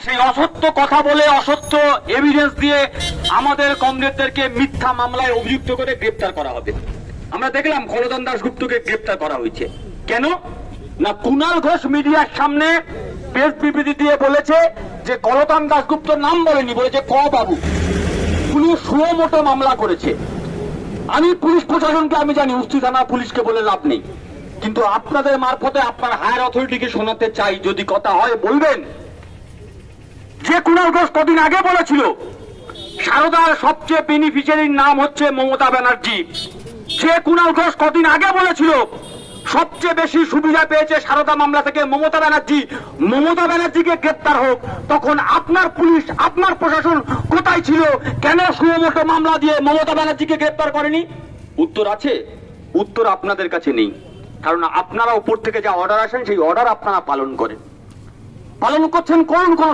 সেই অসত্য কথা বলে অসত্য এভিডেন্স দিয়ে আমাদের কমরেডদেরকে মিথ্যা মামলায় অভিযুক্ত করে গ্রেপ্তার করা হবে। আমরা দেখলাম খলদান দাশগুপ্তকে গ্রেপ্তার করা হয়েছে কেন না, কুণাল ঘোষ মিডিয়ার সামনে প্রেস বিবৃতি দিয়ে বলেছে যে খলদান দাশগুপ্তর নাম বলেনি, বলেছে ক বাবু পুলিশ সুমোটো মামলা করেছে। আমি পুলিশ প্রশাসনকে আমি জানি, উস্তি থানা পুলিশকে বলে লাভ নেই, কিন্তু আপনাদের মারফতে আপনার হায়ার অথরিটিকে শোনাতে চাই, যদি কথা হয় বলবেন যে কুণাল ঘোষ কদিন আগে বলেছিল সারদার সবচেয়ে বেনিফিশিয়ারির নাম হচ্ছে মমতা ব্যানার্জি, যে কুণাল ঘোষ কদিন আগে বলেছিল সবচেয়ে বেশি সুবিধা পেয়েছে সারদা মামলা থেকে মমতা ব্যানার্জি, মমতা ব্যানার্জিকে গ্রেপ্তার হোক, তখন আপনার পুলিশ আপনার প্রশাসন কোথায় ছিল? কেন সুমোটো মামলা দিয়ে মমতা ব্যানার্জিকে গ্রেপ্তার করেনি? উত্তর আছে, উত্তর আপনাদের কাছে নেই, কারণ আপনারা উপর থেকে যা অর্ডার আসেন সেই অর্ডার আপনারা পালন করছেন, কোন